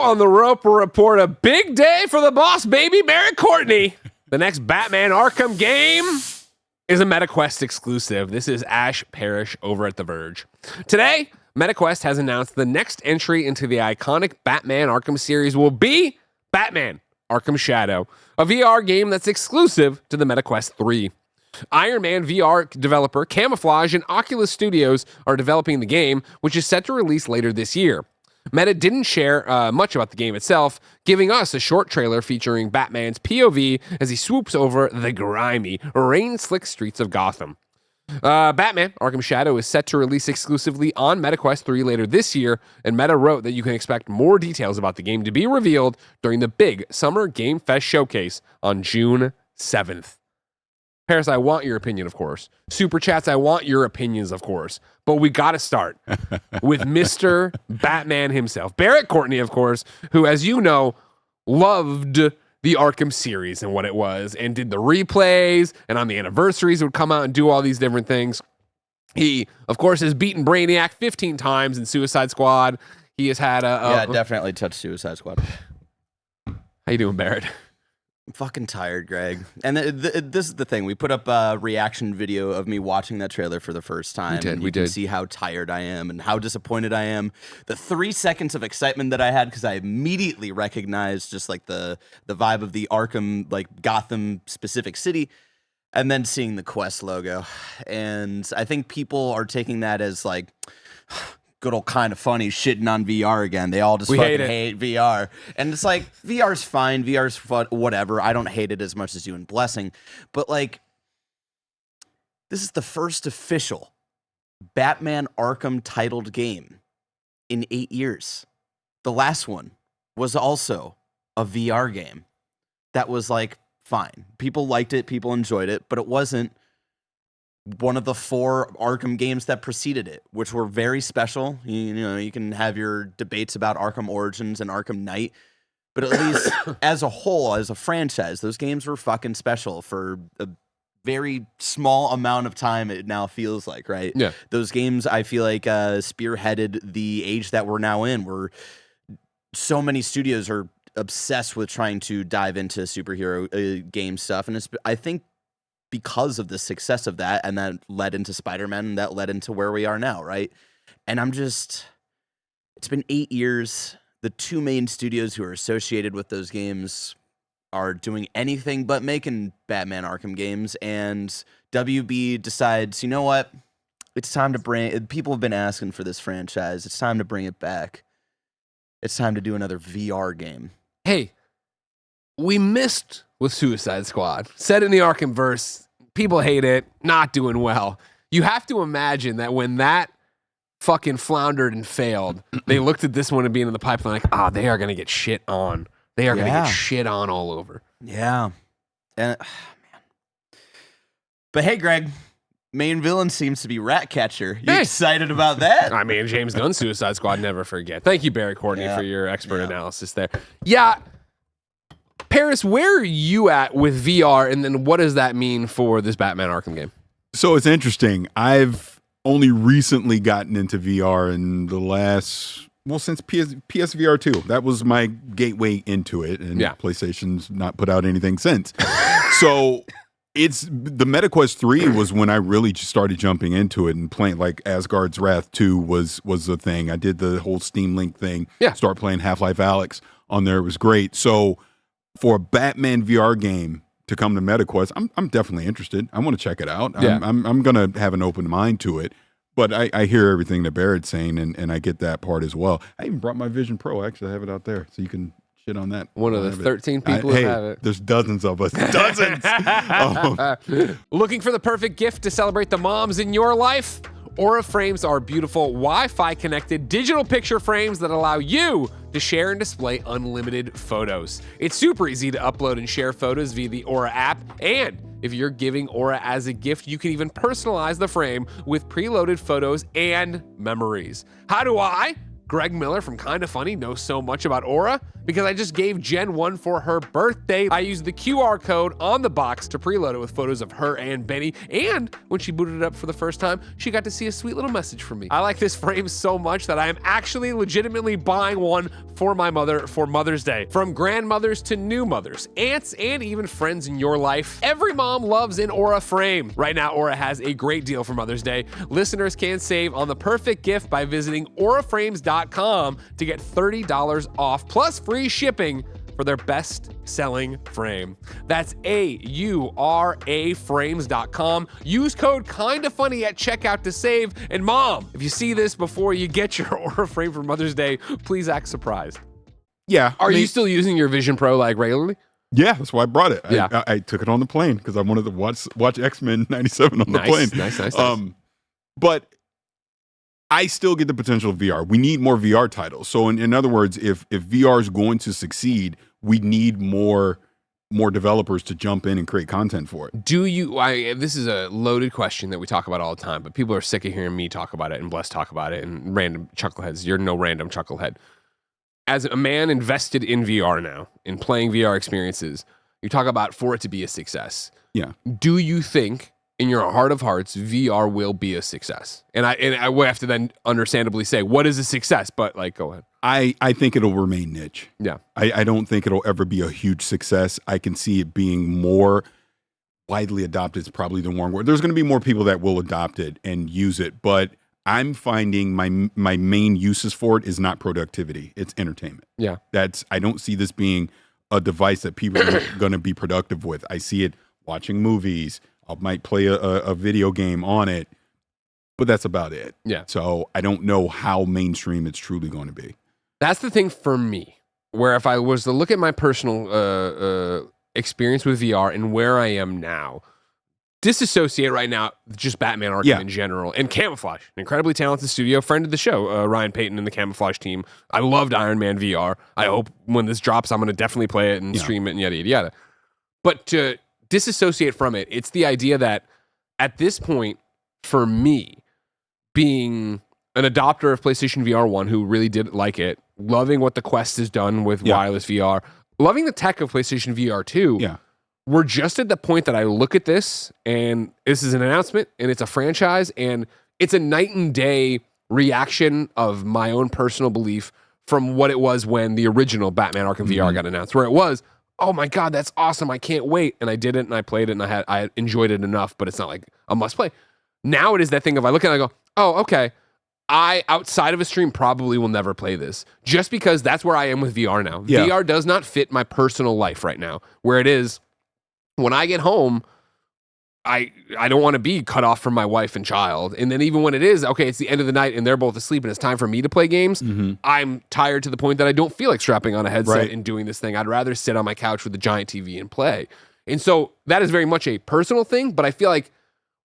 on the rope report. A big day for the boss, baby, Barrett Courtney. The next Batman Arkham game is a MetaQuest exclusive. This is Ash Parrish over at The Verge. Today, MetaQuest has announced the next entry into the iconic Batman Arkham series will be Batman Arkham Shadow, a VR game that's exclusive to the MetaQuest 3. Iron Man VR developer Camouflage and Oculus Studios are developing the game, which is set to release later this year. Meta didn't share much about the game itself, giving us a short trailer featuring Batman's POV as he swoops over the grimy, rain-slick streets of Gotham. Batman Arkham Shadow is set to release exclusively on MetaQuest 3 later this year, and Meta wrote that you can expect more details about the game to be revealed during the big Summer Game Fest showcase on June 7th. Paris, I want your opinion, of course. Super Chats, I want your opinions, of course. But we got to start with Mr. Batman himself. Barrett Courtney, of course, who, as you know, loved the Arkham series and what it was, and did the replays, and on the anniversaries would come out and do all these different things. He, of course, has beaten Brainiac 15 times in Suicide Squad. He has had definitely touched Suicide Squad. How you doing, Barrett? I'm fucking tired, Greg. And this is the thing. We put up a reaction video of me watching that trailer for the first time. We did. Can see how tired I am and how disappointed I am. The 3 seconds of excitement that I had because I immediately recognized just like the vibe of the Arkham, like Gotham specific city, and then seeing the Quest logo. And I think people are taking that as like good old kind of funny shitting on VR again. They all just fucking hate VR. And it's like, VR's fine. VR's fun, whatever. I don't hate it as much as you and Blessing. But like, this is the first official Batman Arkham titled game in 8 years. The last one was also a VR game that was like, fine. People liked it. People enjoyed it. But it wasn't one of the 4 Arkham games that preceded it, which were very special. You know, you can have your debates about Arkham Origins and Arkham Knight, but at least as a whole, as a franchise, those games were fucking special for a very small amount of time, it now feels like, right? Yeah. Those games, I feel like, spearheaded the age that we're now in, where so many studios are obsessed with trying to dive into superhero game stuff. And I think because of the success of that, and that led into Spider-Man, and that led into where we are now, right? And it's been 8 years. The 2 main studios who are associated with those games are doing anything but making Batman Arkham games, and WB decides, you know what? It's time to people have been asking for this franchise. It's time to bring it back. It's time to do another VR game. Hey, we missed with Suicide Squad. Set in the Arkhamverse, people hate it, not doing well. You have to imagine that when that fucking floundered and failed, they looked at this one and being in the pipeline like, they are going to get shit on. They are going to get shit on all over. Yeah. And, man. But hey, Greg, main villain seems to be Ratcatcher. You excited about that? I mean, James Gunn's Suicide Squad, never forget. Thank you, Barry Courtney, for your expert analysis there. Yeah. Paris, where are you at with VR, and then what does that mean for this Batman Arkham game? So it's interesting. I've only recently gotten into VR in the last, since PSVR 2. That was my gateway into it, and PlayStation's not put out anything since. So it's the MetaQuest 3 was when I really just started jumping into it and playing, like Asgard's Wrath 2 was the thing. I did the whole Steam Link thing. Yeah. Start playing Half-Life Alyx on there. It was great. So for a Batman VR game to come to MetaQuest, I'm definitely interested. I want to check it out. Yeah. I'm going to have an open mind to it. But I hear everything that Barrett's saying, and I get that part as well. I even brought my Vision Pro. Actually, I have it out there, so you can shit on that. One of the 13 people who have it. There's dozens of us. Dozens! Looking for the perfect gift to celebrate the moms in your life? Aura frames are beautiful Wi-Fi connected digital picture frames that allow you to share and display unlimited photos. It's super easy to upload and share photos via the Aura app, and if you're giving Aura as a gift, you can even personalize the frame with preloaded photos and memories. How do I Greg Miller from Kinda Funny knows so much about Aura because I just gave Jen one for her birthday. I used the QR code on the box to preload it with photos of her and Benny, and when she booted it up for the first time, she got to see a sweet little message from me. I like this frame so much that I am actually legitimately buying one for my mother for Mother's Day. From grandmothers to new mothers, aunts, and even friends in your life, every mom loves an Aura frame. Right now, Aura has a great deal for Mother's Day. Listeners can save on the perfect gift by visiting auraframes.com to get $30 off plus free shipping for their best-selling frame. That's auraframes.com. Use code KINDAFUNNY at checkout to save. And mom, if you see this before you get your Aura frame for Mother's Day, please act surprised. Yeah. Are you still using your Vision Pro like regularly? Yeah, that's why I brought it. Yeah. I took it on the plane because I wanted to watch X-Men 97 on the plane. Nice. But I still get the potential of VR. We need more VR titles. So in other words, if VR is going to succeed, we need more developers to jump in and create content for it. This is a loaded question that we talk about all the time, but people are sick of hearing me talk about it and Bless talk about it and random chuckleheads. You're no random chucklehead. As a man invested in VR now, in playing VR experiences, you talk about for it to be a success. Yeah. Do you think, in your heart of hearts, VR will be a success? And I will have to then understandably say, what is a success? But go ahead. I think it'll remain niche. Yeah. I don't think it'll ever be a huge success. I can see it being more widely adopted. It's probably the wrong word. There's going to be more people that will adopt it and use it, but I'm finding my main uses for it is not productivity. It's entertainment. Yeah. I don't see this being a device that people are going to be productive with. I see it watching movies. I might play a video game on it, but that's about it. Yeah. So I don't know how mainstream it's truly going to be. That's the thing for me, where if I was to look at my personal experience with VR and where I am now, disassociate right now just Batman Arkham in general and Camouflage, an incredibly talented studio, friend of the show, Ryan Payton and the Camouflage team. I loved Iron Man VR. I hope when this drops, I'm going to definitely play it and stream it and yada, yada, yada. But to disassociate from it, it's the idea that at this point, for me, being an adopter of PlayStation VR 1 who really did like it, loving what the Quest has done with wireless VR, loving the tech of PlayStation VR 2, we're just at the point that I look at this, and this is an announcement, and it's a franchise, and it's a night and day reaction of my own personal belief from what it was when the original Batman Arkham VR got announced, where it was, oh my God, that's awesome, I can't wait. And I did it, and I played it, and I enjoyed it enough, but it's not like a must play. Now it is that thing of I look at it and I go, oh, okay, I, outside of a stream, probably will never play this, just because that's where I am with VR now. Yeah. VR does not fit my personal life right now, where it is, when I get home, I don't want to be cut off from my wife and child. And then even when it is, okay, it's the end of the night and they're both asleep and it's time for me to play games, I'm tired to the point that I don't feel like strapping on a headset and doing this thing. I'd rather sit on my couch with a giant TV and play. And so that is very much a personal thing, but I feel like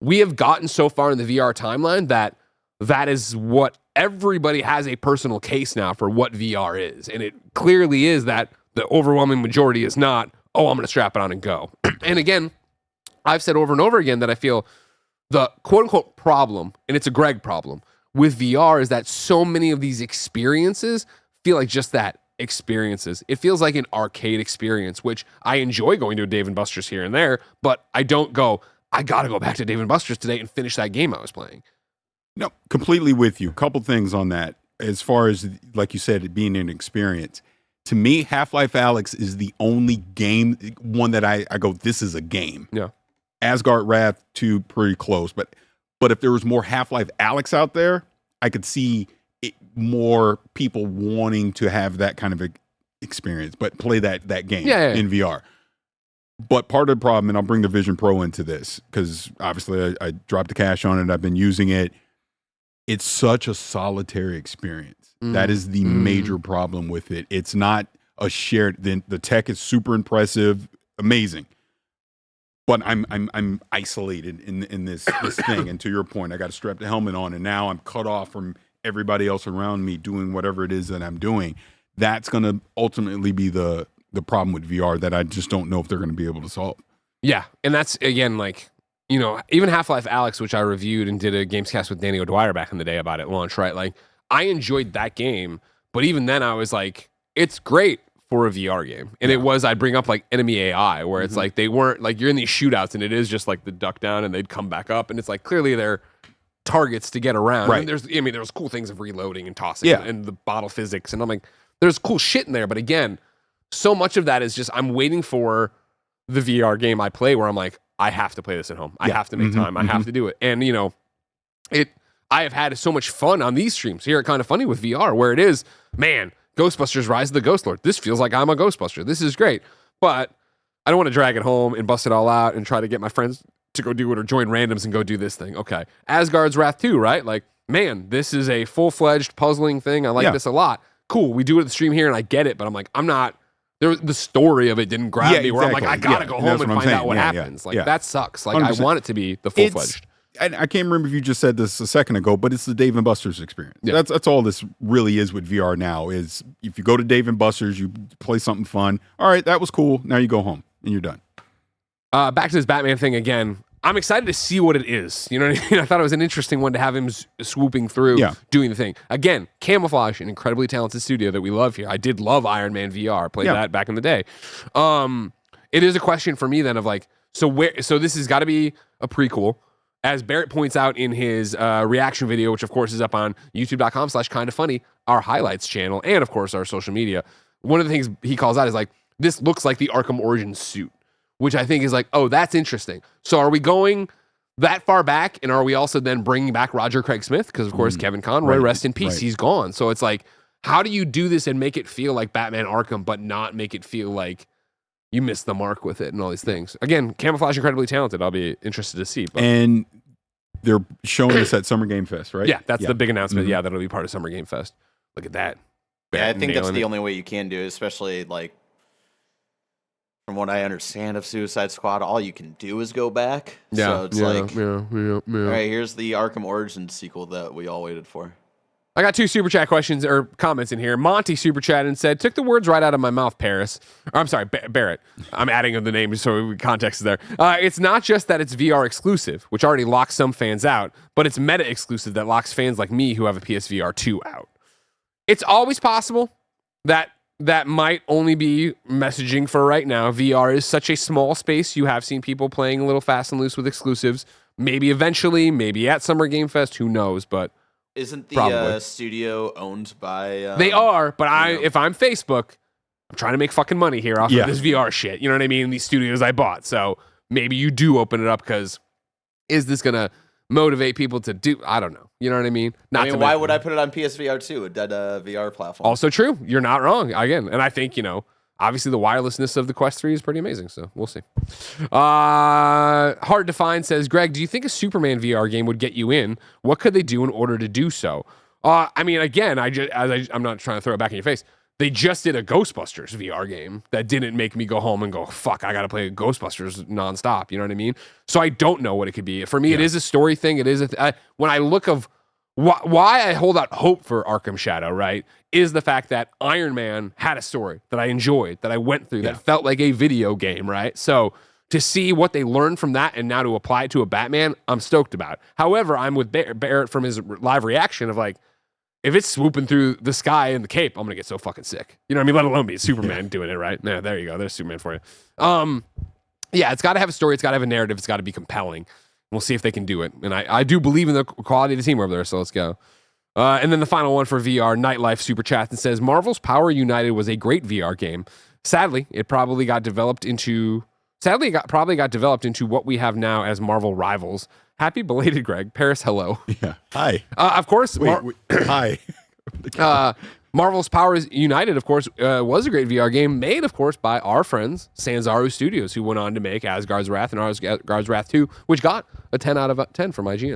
we have gotten so far in the VR timeline that is what everybody has a personal case now for what VR is. And it clearly is that the overwhelming majority is not, oh, I'm going to strap it on and go. And again, I've said over and over again that I feel the quote unquote problem, and it's a Greg problem, with VR is that so many of these experiences feel like just that, experiences. It feels like an arcade experience, which I enjoy going to a Dave & Buster's here and there, but I don't go, I got to go back to Dave & Buster's today and finish that game I was playing. No, completely with you. Couple things on that. As far as, like you said, it being an experience. To me, Half-Life Alyx is the only game, one that I go, this is a game. Yeah. Asgard Wrath 2, pretty close. But if there was more Half-Life Alyx out there, I could see more people wanting to have that kind of experience, but play that game in VR. But part of the problem, and I'll bring the Vision Pro into this, because obviously I dropped the cash on it, I've been using it. It's such a solitary experience. That is the major problem with it. It's not a shared. The tech is super impressive, amazing, but I'm isolated in this thing. And to your point, I got to strap the helmet on, and now I'm cut off from everybody else around me doing whatever it is that I'm doing. That's going to ultimately be the problem with VR that I just don't know if they're going to be able to solve. Yeah, and that's again like, you know, even Half-Life Alyx, which I reviewed and did a Gamescast with Danny O'Dwyer back in the day about at launch, right? Like, I enjoyed that game, but even then I was like, it's great for a VR game. And I'd bring up like enemy AI where it's like they weren't like you're in these shootouts and it is just like the duck down and they'd come back up and it's like clearly they're targets to get around. Right. And there's cool things of reloading and tossing and the bottle physics and I'm like, there's cool shit in there. But again, so much of that is just I'm waiting for the VR game I play where I'm like, I have to play this at home. I have to make time. I have to do it. And I have had so much fun on these streams here at Kind of Funny with VR where it is, man, Ghostbusters Rise of the Ghost Lord. This feels like I'm a Ghostbuster. This is great. But I don't want to drag it home and bust it all out and try to get my friends to go do it or join randoms and go do this thing. Okay. Asgard's Wrath 2, right? Like, man, this is a full-fledged puzzling thing. I like this a lot. Cool. We do it at the stream here and I get it, but I'm like, the story of it didn't grab me where I'm like, I gotta go home and find out what happens. Like, that sucks. Like, 100%. I want it to be the full-fledged. I can't remember if you just said this a second ago, but it's the Dave & Buster's experience. Yeah. That's all this really is with VR now is if you go to Dave & Buster's, you play something fun. All right, that was cool. Now you go home and you're done. Back to this Batman thing again. I'm excited to see what it is. You know what I mean? I thought it was an interesting one to have him swooping through, doing the thing. Again, Camouflage, an incredibly talented studio that we love here. I did love Iron Man VR. Played that back in the day. It is a question for me then of like, so this has got to be a prequel. As Barrett points out in his reaction video, which of course is up on youtube.com/kindafunny, our highlights channel, and of course our social media, one of the things he calls out is like, this looks like the Arkham Origins suit, which I think is like, oh, that's interesting. So are we going that far back, and are we also then bringing back Roger Craig Smith? Because of course Kevin Conroy, rest in peace, he's gone. So it's like, how do you do this and make it feel like Batman Arkham, but not make it feel like you missed the mark with it and all these things? Again, Camouflage incredibly talented. I'll be interested to see. But. And they're showing this at Summer Game Fest, right? Yeah, that's the big announcement. Yeah, that'll be part of Summer Game Fest. Look at that. Yeah, I think that's the only way you can do it, especially like from what I understand of Suicide Squad, all you can do is go back. Yeah, so it's all right, here's the Arkham Origins sequel that we all waited for. I got 2 super chat questions or comments in here. Monty super chat and said, took the words right out of my mouth, Paris. Or, I'm sorry, Barrett. I'm adding the name so context is there. It's not just that it's VR exclusive, which already locks some fans out, but it's meta exclusive that locks fans like me who have a PSVR 2 out. It's always possible that might only be messaging for right now. VR is such a small space. You have seen people playing a little fast and loose with exclusives. Maybe eventually, maybe at Summer Game Fest, who knows, but isn't the studio owned by... they are, but if I'm Facebook, I'm trying to make fucking money here off of this VR shit. You know what I mean? These studios I bought. So maybe you do open it up because is this going to motivate people to do... I don't know. You know what I mean? Why would I put it on PSVR 2, a dead VR platform? Also true. You're not wrong. Again, and I think, obviously the wirelessness of the Quest 3 is pretty amazing, so we'll see. Hard to Find says, Greg, do you think a Superman VR game would get you in? What could they do in order to do so? Again, I'm not trying to throw it back in your face. They just did a Ghostbusters VR game that didn't make me go home and go, fuck, I got to play Ghostbusters nonstop. You know what I mean? So I don't know what it could be. For me, it is a story thing. It is when I look of why I hold out hope for Arkham Shadow, right, is the fact that Iron Man had a story that I enjoyed, that I went through, that felt like a video game, right? So to see what they learned from that and now to apply it to a Batman, I'm stoked about. However, I'm with Barrett from his live reaction of like, if it's swooping through the sky in the cape, I'm going to get so fucking sick. You know what I mean? Let alone be Superman doing it, right? Yeah, there you go. There's Superman for you. It's got to have a story. It's got to have a narrative. It's got to be compelling. We'll see if they can do it. And I do believe in the quality of the team over there, so let's go. And then the final one for VR, Nightlife Super Chat, and says, Marvel's Power United was a great VR game. Sadly, it probably got developed into what we have now as Marvel Rivals. Happy belated, Greg. Paris, hello. Yeah. Hi. Of course. Hi. Marvel's Powers United, of course, was a great VR game made, of course, by our friends, Sanzaru Studios, who went on to make Asgard's Wrath and Asgard's Wrath 2, which got a 10 out of 10 from IGN.